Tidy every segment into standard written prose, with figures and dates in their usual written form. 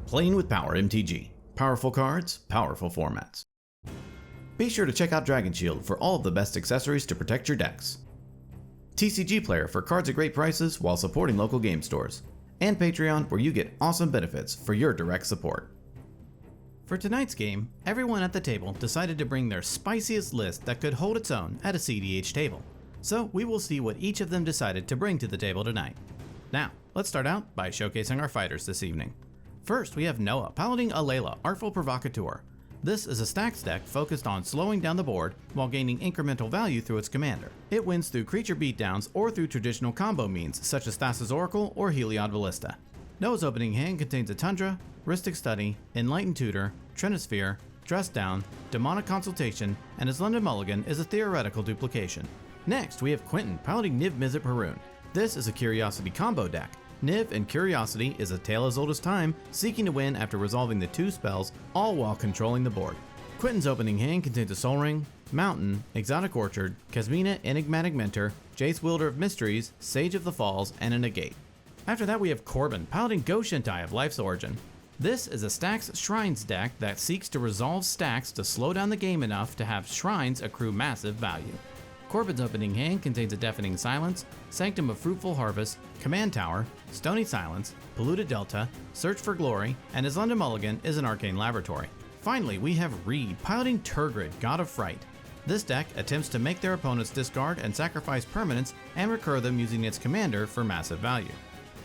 Playing with Power MTG. Powerful cards, powerful formats. Be sure to check out Dragon Shield for all of the best accessories to protect your decks. TCG Player for cards at great prices while supporting local game stores. And Patreon, where you get awesome benefits for your direct support. For tonight's game, everyone at the table decided to bring their spiciest list that could hold its own at a CDH table. So we will see what each of them decided to bring to the table tonight. Now, let's start out by showcasing our fighters this evening. First, we have Noah piloting Alayla, Artful Provocateur. This is a stacks deck focused on slowing down the board while gaining incremental value through its commander. It wins through creature beatdowns or through traditional combo means such as Thassa's Oracle or Heliod Ballista. Noah's opening hand contains a Tundra, Rhystic Study, Enlightened Tutor, Trinisphere, Dress Down, Demonic Consultation, and his London Mulligan is a theoretical duplication. Next, we have Quentin piloting Niv Mizzet Parun. This is a Curiosity combo deck. Niv and Curiosity is a tale as old as time, seeking to win after resolving the 2 spells, all while controlling the board. Quentin's opening hand contains a Sol Ring, Mountain, Exotic Orchard, Kasmina Enigmatic Mentor, Jace Wielder of Mysteries, Sage of the Falls, and a Negate. After that we have Corbin piloting Go Shintai of Life's Origin. This is a Stacks Shrines deck that seeks to resolve stacks to slow down the game enough to have shrines accrue massive value. Corbin's opening hand contains a Deafening Silence, Sanctum of Fruitful Harvest, Command Tower, Stony Silence, Polluted Delta, Search for Glory, and his London Mulligan is an Arcane Laboratory. Finally, we have Reed piloting Turgid, God of Fright. This deck attempts to make their opponents discard and sacrifice permanents and recur them using its commander for massive value.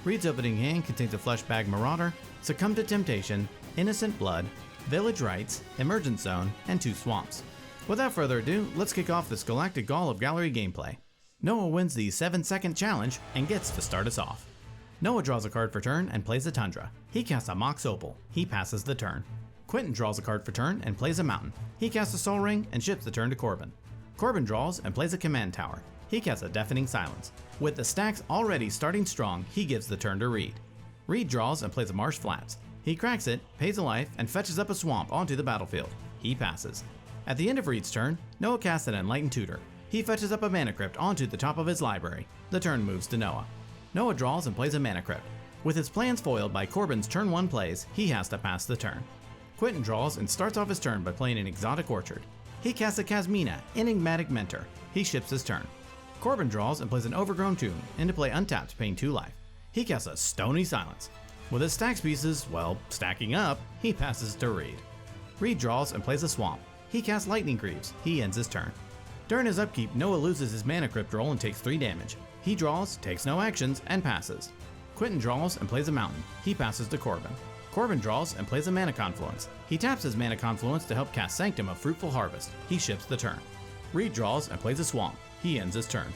Reed's opening hand contains a Fleshbag Marauder, Succumb to Temptation, Innocent Blood, Village Rites, Emergent Zone, and 2 Swamps. Without further ado, let's kick off this Galactic Gall of Gallery gameplay. Noah wins the 7-second challenge and gets to start us off. Noah draws a card for turn and plays a Tundra. He casts a Mox Opal. He passes the turn. Quentin draws a card for turn and plays a Mountain. He casts a Sol Ring and ships the turn to Corbin. Corbin draws and plays a Command Tower. He casts a Deafening Silence. With the stacks already starting strong, he gives the turn to Reed. Reed draws and plays a Marsh Flats. He cracks it, pays a life, and fetches up a swamp onto the battlefield. He passes. At the end of Reed's turn, Noah casts an Enlightened Tutor. He fetches up a Mana Crypt onto the top of his library. The turn moves to Noah. Noah draws and plays a Mana Crypt. With his plans foiled by Corbin's turn 1 plays, he has to pass the turn. Quentin draws and starts off his turn by playing an Exotic Orchard. He casts a Kasmina Enigmatic Mentor. He ships his turn. Corbin draws and plays an Overgrown Tomb into play untapped, paying 2 life. He casts a Stony Silence. With his stacks pieces, well, stacking up, he passes to Reed. Reed draws and plays a Swamp. He casts Lightning Greaves. He ends his turn. During his upkeep, Noah loses his Mana Crypt roll and takes 3 damage. He draws, takes no actions, and passes. Quentin draws and plays a Mountain. He passes to Corbin. Corbin draws and plays a Mana Confluence. He taps his Mana Confluence to help cast Sanctum of Fruitful Harvest. He ships the turn. Reed draws and plays a Swamp. He ends his turn.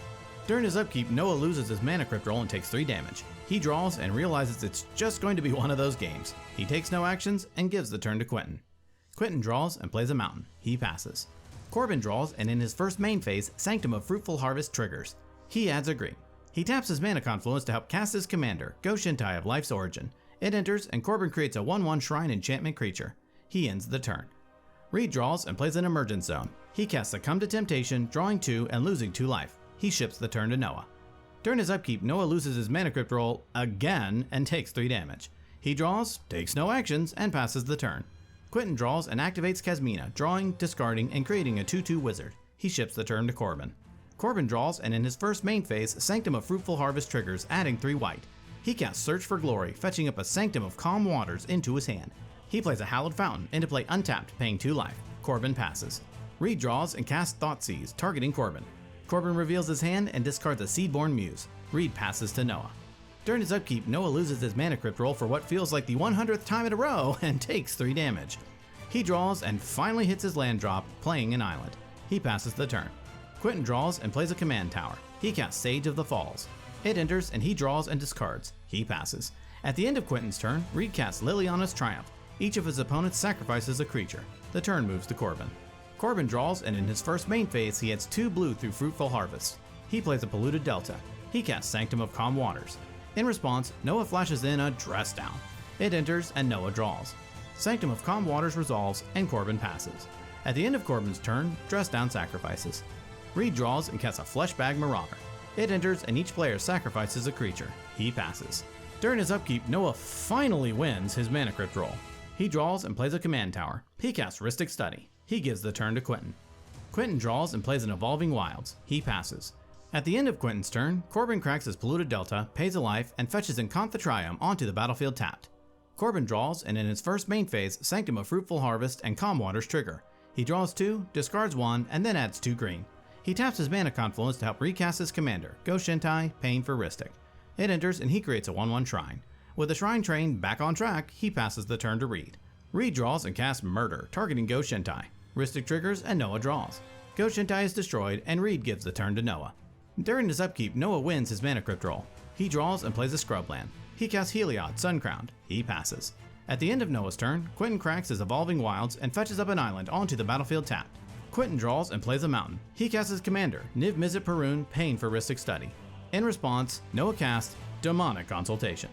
During his upkeep, Noah loses his Mana Crypt roll and takes 3 damage. He draws and realizes it's just going to be one of those games. He takes no actions and gives the turn to Quentin. Quentin draws and plays a Mountain. He passes. Corbin draws and in his first main phase, Sanctum of Fruitful Harvest triggers. He adds a green. He taps his Mana Confluence to help cast his commander, Go Shintai of Life's Origin. It enters and Corbin creates a 1/1 Shrine Enchantment creature. He ends the turn. Reed draws and plays an Emergent Zone. He casts Succumb to Temptation, drawing 2 and losing 2 life. He ships the turn to Noah. During his upkeep, Noah loses his Mana Crypt roll again and takes 3 damage. He draws, takes no actions, and passes the turn. Quentin draws and activates Kasmina, drawing, discarding, and creating a 2/2 wizard. He ships the turn to Corbin. Corbin draws and in his first main phase, Sanctum of Fruitful Harvest triggers, adding 3 white. He casts Search for Glory, fetching up a Sanctum of Calm Waters into his hand. He plays a Hallowed Fountain into play untapped, paying 2 life. Corbin passes. Reed draws and casts Thoughtseize, targeting Corbin. Corbin reveals his hand and discards a Seedborn Muse. Reed passes to Noah. During his upkeep, Noah loses his Mana Crypt roll for what feels like the 100th time in a row and takes 3 damage. He draws and finally hits his land drop, playing an island. He passes the turn. Quentin draws and plays a Command Tower. He casts Sage of the Falls. It enters and he draws and discards. He passes. At the end of Quentin's turn, Reed casts Liliana's Triumph. Each of his opponents sacrifices a creature. The turn moves to Corbin. Corbin draws and in his first main phase, he adds 2 blue through Fruitful Harvest. He plays a Polluted Delta. He casts Sanctum of Calm Waters. In response, Noah flashes in a Dress Down. It enters and Noah draws. Sanctum of Calm Waters resolves and Corbin passes. At the end of Corbin's turn, Dress Down sacrifices. Reed draws and casts a Fleshbag Marauder. It enters and each player sacrifices a creature. He passes. During his upkeep, Noah finally wins his Mana Crypt roll. He draws and plays a command tower. He casts Rhystic Study. He gives the turn to Quentin. Quentin draws and plays an Evolving Wilds. He passes. At the end of Quentin's turn, Corbin cracks his Polluted Delta, pays a life, and fetches Incanth Triumph onto the battlefield tapped. Corbin draws, and in his first main phase, Sanctum of Fruitful Harvest and Calm Waters trigger. He draws 2, discards 1, and then adds 2 green. He taps his Mana Confluence to help recast his commander, Go Shintai, paying for Rhystic. It enters and he creates a 1/1 Shrine. With the Shrine train back on track, he passes the turn to Reed. Reed draws and casts Murder, targeting Go Shintai. Rhystic triggers and Noah draws. Go Shintai is destroyed and Reed gives the turn to Noah. During his upkeep, Noah wins his Mana Crypt roll. He draws and plays a Scrubland. He casts Heliod, Suncrowned. He passes. At the end of Noah's turn, Quentin cracks his Evolving Wilds and fetches up an island onto the battlefield tapped. Quentin draws and plays a mountain. He casts his commander, Niv Mizzet Parun, paying for Rhystic Study. In response, Noah casts Demonic Consultation.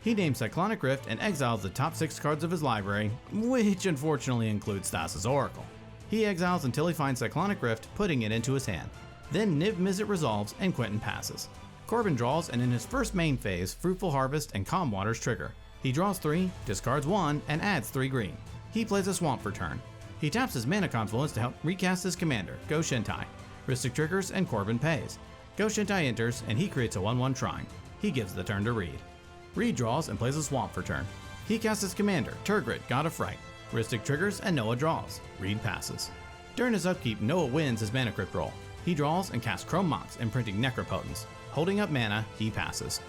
He names Cyclonic Rift and exiles the top 6 cards of his library, which unfortunately includes Thassa's Oracle. He exiles until he finds Cyclonic Rift, putting it into his hand. Then Niv Mizzet resolves and Quentin passes. Corbin draws, and in his first main phase, Fruitful Harvest and Calm Waters trigger. He draws 3, discards 1, and adds 3 green. He plays a Swamp for turn. He taps his Mana Confluence to help recast his commander, Go Shintai. Rhystic triggers and Corbin pays. Go Shintai enters, and he creates a 1/1 Shrine. He gives the turn to Reed. Reed draws and plays a Swamp for turn. He casts his commander, Tergrid, God of Fright. Rhystic triggers and Noah draws. Reed passes. During his upkeep, Noah wins his Mana Crypt roll. He draws and casts Chrome Mox, imprinting Necropotence. Holding up mana, he passes.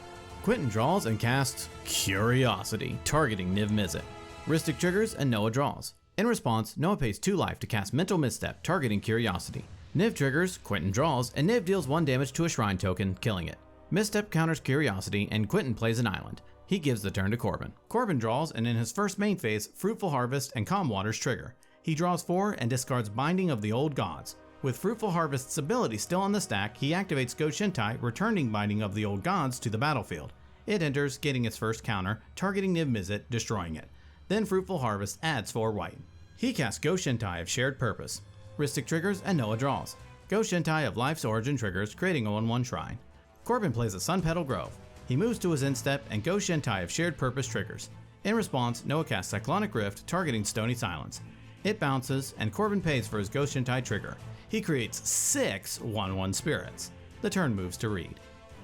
Quentin draws and casts Curiosity, targeting Niv Mizzet. Rhystic triggers and Noah draws. In response, Noah pays 2 life to cast Mental Misstep, targeting Curiosity. Niv triggers, Quentin draws, and Niv deals 1 damage to a Shrine token, killing it. Misstep counters Curiosity, and Quentin plays an island. He gives the turn to Corbin. Corbin draws, and in his first main phase, Fruitful Harvest and Calm Waters trigger. He draws 4 and discards Binding of the Old Gods. With Fruitful Harvest's ability still on the stack, he activates Go Shintai, returning Binding of the Old Gods to the battlefield. It enters, getting its first counter, targeting Niv Mizzet, destroying it. Then Fruitful Harvest adds 4 white. He casts Go Shintai of Shared Purpose. Rhystic triggers and Noah draws. Go Shintai of Life's Origin triggers, creating a 1/1 Shrine. Corbin plays a Sun Petal Grove. He moves to his end step, and Go Shintai of Shared Purpose triggers. In response, Noah casts Cyclonic Rift, targeting Stony Silence. It bounces, and Corbin pays for his Go Shintai trigger. He creates 6 1/1 spirits. The turn moves to Reed.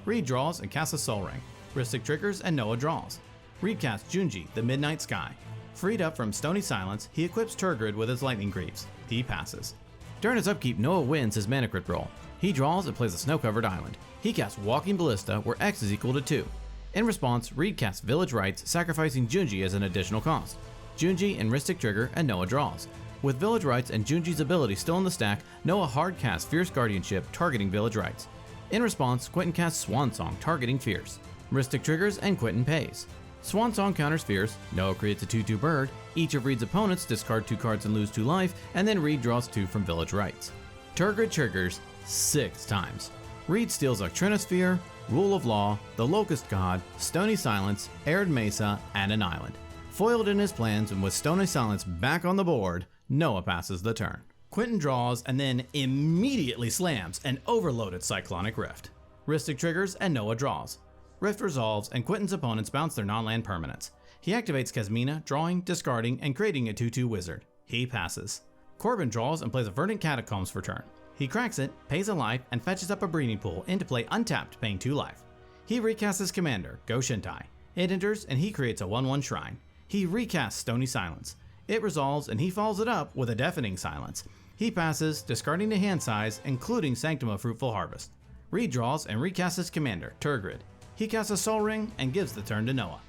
Reed draws and casts a Soul Ring. Rhystic triggers and Noah draws. Reed casts Junji, the Midnight Sky. Freed up from Stony Silence, he equips Tergrid with his Lightning Greaves. He passes. During his upkeep, Noah wins his Mana Crypt roll. He draws and plays a Snow-Covered Island. He casts Walking Ballista, where X is equal to 2. In response, Reed casts Village Rites, sacrificing Junji as an additional cost. Junji and Rhystic trigger, and Noah draws. With Village Rites and Junji's ability still in the stack, Noah hard casts Fierce Guardianship, targeting Village Rites. In response, Quentin casts Swan Song, targeting Fierce. Rhystic triggers and Quentin pays. Swan Song counters Fierce, Noah creates a 2/2 bird, each of Reed's opponents discard 2 cards and lose 2 life, and then Reed draws 2 from Village Rites. Tergrid triggers 6 times. Reed steals Octrinosphere, Rule of Law, the Locust God, Stony Silence, Arid Mesa, and an island. Foiled in his plans and with Stony Silence back on the board, Noah passes the turn. Quentin draws and then immediately slams an overloaded Cyclonic Rift. Rhystic triggers and Noah draws. Rift resolves and Quentin's opponents bounce their non-land permanents. He activates Kasmina, drawing, discarding, and creating a 2/2 wizard. He passes. Corbin draws and plays a Verdant Catacombs for turn. He cracks it, pays a life, and fetches up a Breeding Pool into play untapped, paying 2 life. He recasts his commander, Go Shintai. It enters and he creates a 1/1 Shrine. He recasts Stony Silence. It resolves and he follows it up with a Deafening Silence. He passes, discarding the hand size, including Sanctum of Fruitful Harvest. Reed draws and recasts his commander, Tergrid. He casts a Soul Ring and gives the turn to Noah.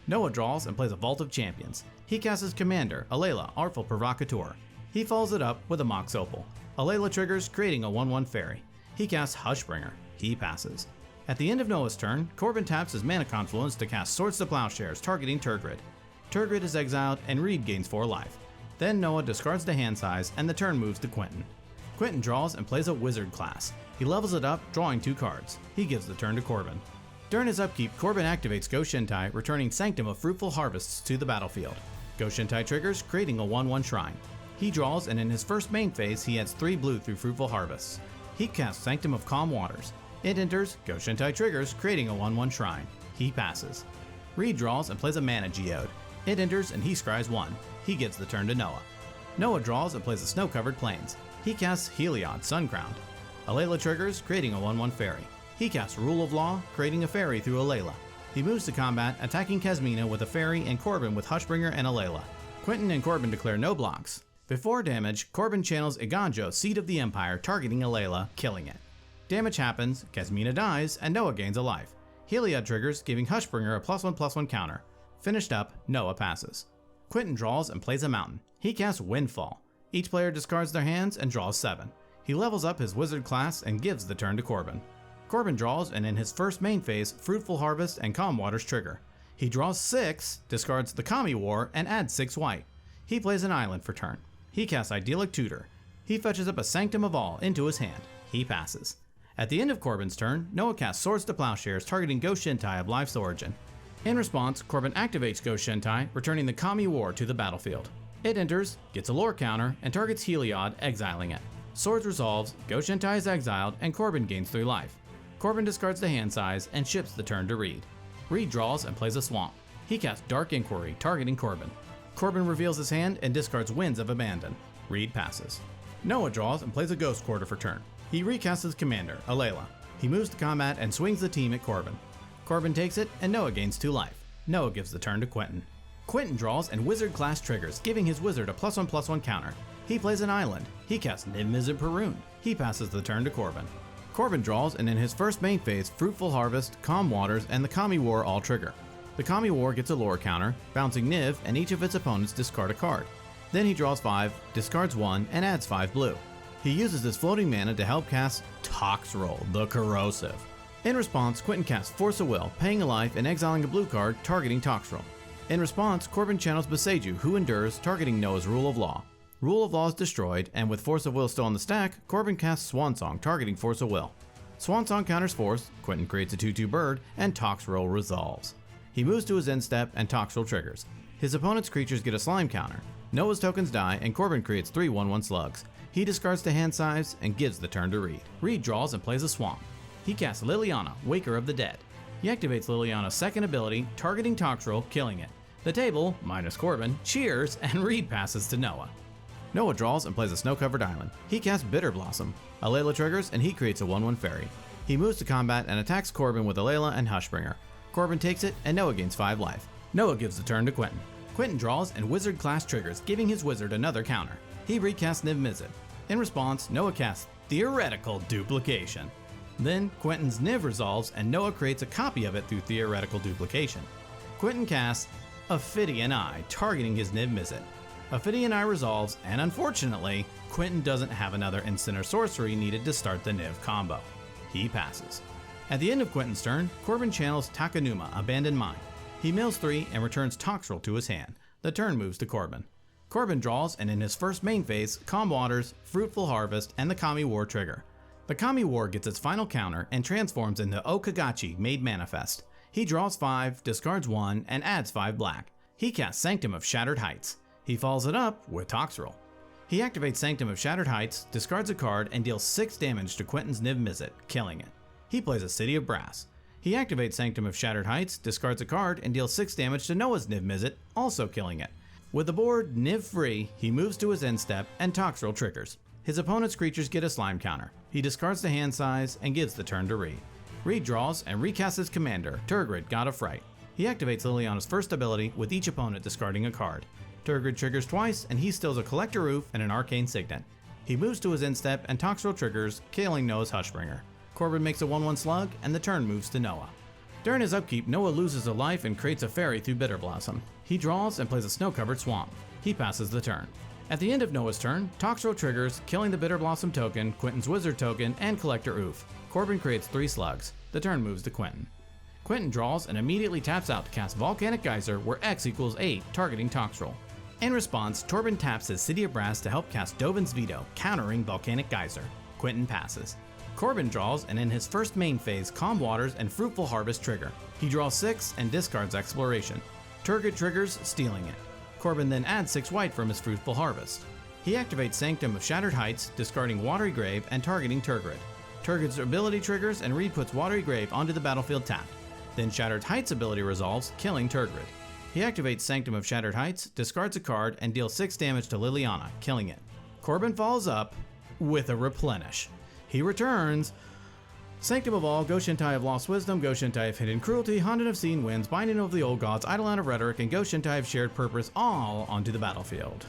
Noah draws and plays a Vault of Champions. He casts his commander, Alayla, Artful Provocateur. He follows it up with a Mox Opal. Alayla triggers, creating a 1/1 fairy. He casts Hushbringer. He passes. At the end of Noah's turn, Corbin taps his Mana Confluence to cast Swords to Plowshares, targeting Tergrid. Tergrid is exiled and Reed gains 4 life. Then Noah discards the hand size and the turn moves to Quentin. Quentin draws and plays a Wizard class. He levels it up, drawing 2 cards. He gives the turn to Corbin. During his upkeep, Corbin activates Go Shintai, returning Sanctum of Fruitful Harvests to the battlefield. Go Shintai triggers, creating a 1/1 Shrine. He draws, and in his first main phase, he adds 3 blue through Fruitful Harvests. He casts Sanctum of Calm Waters. It enters, Go Shintai triggers, creating a 1/1 Shrine. He passes. Reed draws and plays a Mana Geode. It enters and he scries 1. He gives the turn to Noah. Noah draws and plays a Snow-Covered Plains. He casts Heliod, Suncrowned. Alayla triggers, creating a 1/1 fairy. He casts Rule of Law, creating a fairy through Alayla. He moves to combat, attacking Kasmina with a fairy and Corbin with Hushbringer and Alayla. Quentin and Corbin declare no blocks. Before damage, Corbin channels Iganjo, Seed of the Empire, targeting Alayla, killing it. Damage happens, Kasmina dies, and Noah gains a life. Heliod triggers, giving Hushbringer a +1/+1 counter. Finished up, Noah passes. Quentin draws and plays a mountain. He casts Windfall. Each player discards their hands and draws 7. He levels up his wizard class and gives the turn to Corbin. Corbin draws, and in his first main phase, Fruitful Harvest and Calm Waters trigger. He draws 6, discards the Kami War, and adds 6 white. He plays an island for turn. He casts Idyllic Tutor. He fetches up a Sanctum of All into his hand. He passes. At the end of Corbin's turn, Noah casts Swords to Plowshares, targeting Ghost Shintai of Life's Origin. In response, Corbin activates Ghost Shintai, returning the Kami War to the battlefield. It enters, gets a lore counter, and targets Heliod, exiling it. Swords resolves, Ghost Shintai is exiled, and Corbin gains 3 life. Corbin discards the hand size and ships the turn to Reed. Reed draws and plays a Swamp. He casts Dark Inquiry, targeting Corbin. Corbin reveals his hand and discards Winds of Abandon. Reed passes. Noah draws and plays a Ghost Quarter for turn. He recasts his commander, Alayla. He moves to combat and swings the team at Corbin. Corbin takes it, and Noah gains 2 life. Noah gives the turn to Quentin. Quentin draws and Wizard class triggers, giving his wizard a +1/+1 counter. He plays an island. He casts Niv-Mizzet Parun. He passes the turn to Corbin. Corbin draws, and in his first main phase, Fruitful Harvest, Calm Waters, and the Kami War all trigger. The Kami War gets a lore counter, bouncing Niv, and each of its opponents discard a card. Then he draws 5, discards 1, and adds 5 blue. He uses his floating mana to help cast Toxrill, the Corrosive. In response, Quentin casts Force of Will, paying a life and exiling a blue card, targeting Toxrill. In response, Corbin channels Boseiju, who endures, targeting Noah's Rule of Law. Rule of Law is destroyed, and with Force of Will still on the stack, Corbin casts Swansong, targeting Force of Will. Swansong counters Force, Quentin creates a 2/2 bird, and Toxrill resolves. He moves to his end step, and Toxrill triggers. His opponent's creatures get a slime counter. Noah's tokens die, and Corbin creates 3 1/1 slugs. He discards the hand size and gives the turn to Reed. Reed draws and plays a Swamp. He casts Liliana, Waker of the Dead. He activates Liliana's second ability, targeting Toxrill, killing it. The table, minus Corbin, cheers, and Reed passes to Noah. Noah draws and plays a Snow-Covered Island. He casts Bitter Blossom. Alayla triggers, and he creates a 1/1 fairy. He moves to combat and attacks Corbin with Alayla and Hushbringer. Corbin takes it, and Noah gains 5 life. Noah gives the turn to Quentin. Quentin draws and Wizard class triggers, giving his wizard another counter. He recasts Niv-Mizzet. In response, Noah casts Theoretical Duplication. Then, Quentin's Niv resolves, and Noah creates a copy of it through Theoretical Duplication. Quentin casts Ophidian Eye, targeting his Niv-Mizzet. Ophidian Eye resolves, and unfortunately, Quentin doesn't have another instant or sorcery needed to start the Niv combo. He passes. At the end of Quentin's turn, Corbin channels Takenuma, Abandoned Mine. He mills 3 and returns Toxrill to his hand. The turn moves to Corbin. Corbin draws, and in his first main phase, Calm Waters, Fruitful Harvest, and the Kami War trigger. The Kami War gets its final counter and transforms into Okagachi, Made Manifest. He draws 5, discards 1, and adds 5 black. He casts Sanctum of Shattered Heights. He follows it up with Toxrill. He activates Sanctum of Shattered Heights, discards a card, and deals 6 damage to Quentin's Niv-Mizzet, killing it. He plays a City of Brass. He activates Sanctum of Shattered Heights, discards a card, and deals 6 damage to Noah's Niv-Mizzet, also killing it. With the board Niv-free, he moves to his end step, and Toxrill triggers. His opponent's creatures get a slime counter. He discards the hand size and gives the turn to Reed. Reed draws and recasts his commander, Tergrid, God of Fright. He activates Liliana's first ability, with each opponent discarding a card. Tergrid triggers twice, and he steals a Collector Roof and an Arcane Signet. He moves to his end step, and Toxrill triggers, killing Noah's Hushbringer. Corbin makes a 1/1 slug, and the turn moves to Noah. During his upkeep, Noah loses a life and creates a fairy through Bitter Blossom. He draws and plays a Snow-Covered Swamp. He passes the turn. At the end of Noah's turn, Toxrill triggers, killing the Bitter Blossom token, Quentin's Wizard token, and Collector Oof. Corbin creates 3 slugs. The turn moves to Quentin. Quentin draws and immediately taps out to cast Volcanic Geyser, where X equals 8, targeting Toxrill. In response, Corbin taps his City of Brass to help cast Dovin's Veto, countering Volcanic Geyser. Quentin passes. Corbin draws, and in his first main phase, Calm Waters and Fruitful Harvest trigger. He draws 6 and discards Exploration. Tergrid triggers, stealing it. Corbin then adds 6 white from his Fruitful Harvest. He activates Sanctum of Shattered Heights, discarding Watery Grave and targeting Tergrid. Tergrid's ability triggers, and Reed puts Watery Grave onto the battlefield tapped. Then Shattered Heights ability resolves, killing Turgid. He activates Sanctum of Shattered Heights, discards a card, and deals 6 damage to Liliana, killing it. Corbin follows up with a Replenish. He returns Sanctum of All, Go Shintai of Lost Wisdom, Go Shintai of Hidden Cruelty, Honden of Seen Winds, Binding of the Old Gods, Eidolon of Rhetoric, and Go Shintai of Shared Purpose all onto the battlefield.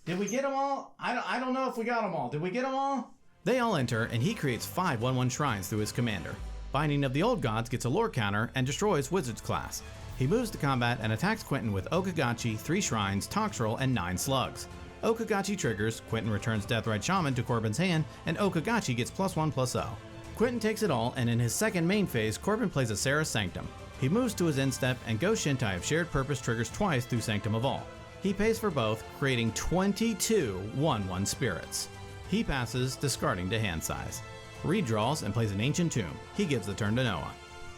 Did we get them all? I don't know if we got them all. Did we get them all? They all enter, and he creates 5 1/1 shrines through his commander. Binding of the Old Gods gets a lore counter and destroys Wizard's class. He moves to combat and attacks Quentin with Okagachi, 3 shrines, Toxtrol, and 9 slugs. Okagachi triggers, Quentin returns Deathrite Shaman to Corbin's hand, and Okagachi gets +1/+0. Quentin takes it all, and in his second main phase, Corbin plays a Serra's Sanctum. He moves to his end step, and Go Shintai of Shared Purpose triggers twice through Sanctum of All. He pays for both, creating 22 1/1 spirits. He passes, discarding to hand size. Reed draws and plays an Ancient Tomb. He gives the turn to Noah.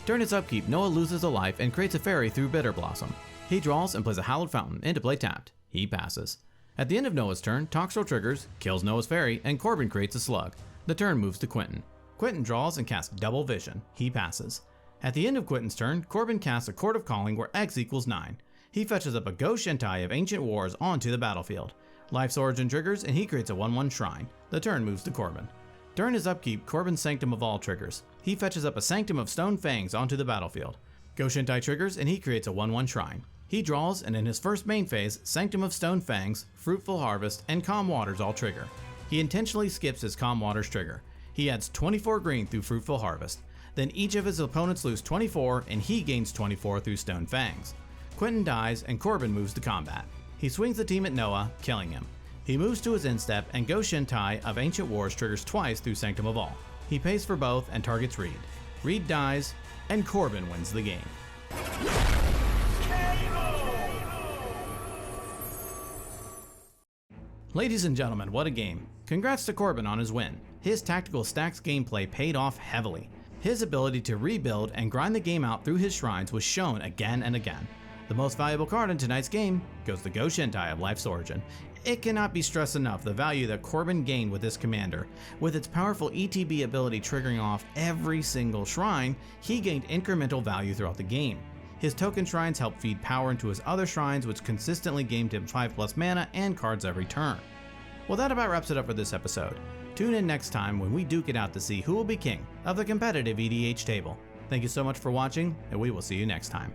During its upkeep, Noah loses a life and creates a fairy through Bitter Blossom. He draws and plays a Hallowed Fountain into play tapped. He passes. At the end of Noah's turn, Toxtrol triggers, kills Noah's fairy, and Corbin creates a slug. The turn moves to Quentin. Quentin draws and casts Double Vision. He passes. At the end of Quentin's turn, Corbin casts a Court of Calling where X equals 9. He fetches up a Go Shintai of Ancient Wars onto the battlefield. Life's Origin triggers, and he creates a 1/1 shrine. The turn moves to Corbin. During his upkeep, Corbin's Sanctum of All triggers. He fetches up a Sanctum of Stone Fangs onto the battlefield. Go Shintai triggers, and he creates a 1/1 shrine. He draws, and in his first main phase, Sanctum of Stone Fangs, Fruitful Harvest, and Calm Waters all trigger. He intentionally skips his Calm Waters trigger. He adds 24 green through Fruitful Harvest. Then each of his opponents lose 24, and he gains 24 through Stone Fangs. Quentin dies, and Corbin moves to combat. He swings the team at Noah, killing him. He moves to his end step, and Go Shintai of Ancient Wars triggers twice through Sanctum of All. He pays for both and targets Reed. Reed dies, and Corbin wins the game. Ladies and gentlemen, what a game. Congrats to Corbin on his win. His Tactical Stacks gameplay paid off heavily. His ability to rebuild and grind the game out through his shrines was shown again and again. The most valuable card in tonight's game goes to Go Shintai of Life's Origin. It cannot be stressed enough the value that Corbin gained with this commander. With its powerful ETB ability triggering off every single shrine, he gained incremental value throughout the game. His token shrines help feed power into his other shrines, which consistently gained him 5+ mana and cards every turn. Well, that about wraps it up for this episode. Tune in next time when we duke it out to see who will be king of the competitive EDH table. Thank you so much for watching, and we will see you next time.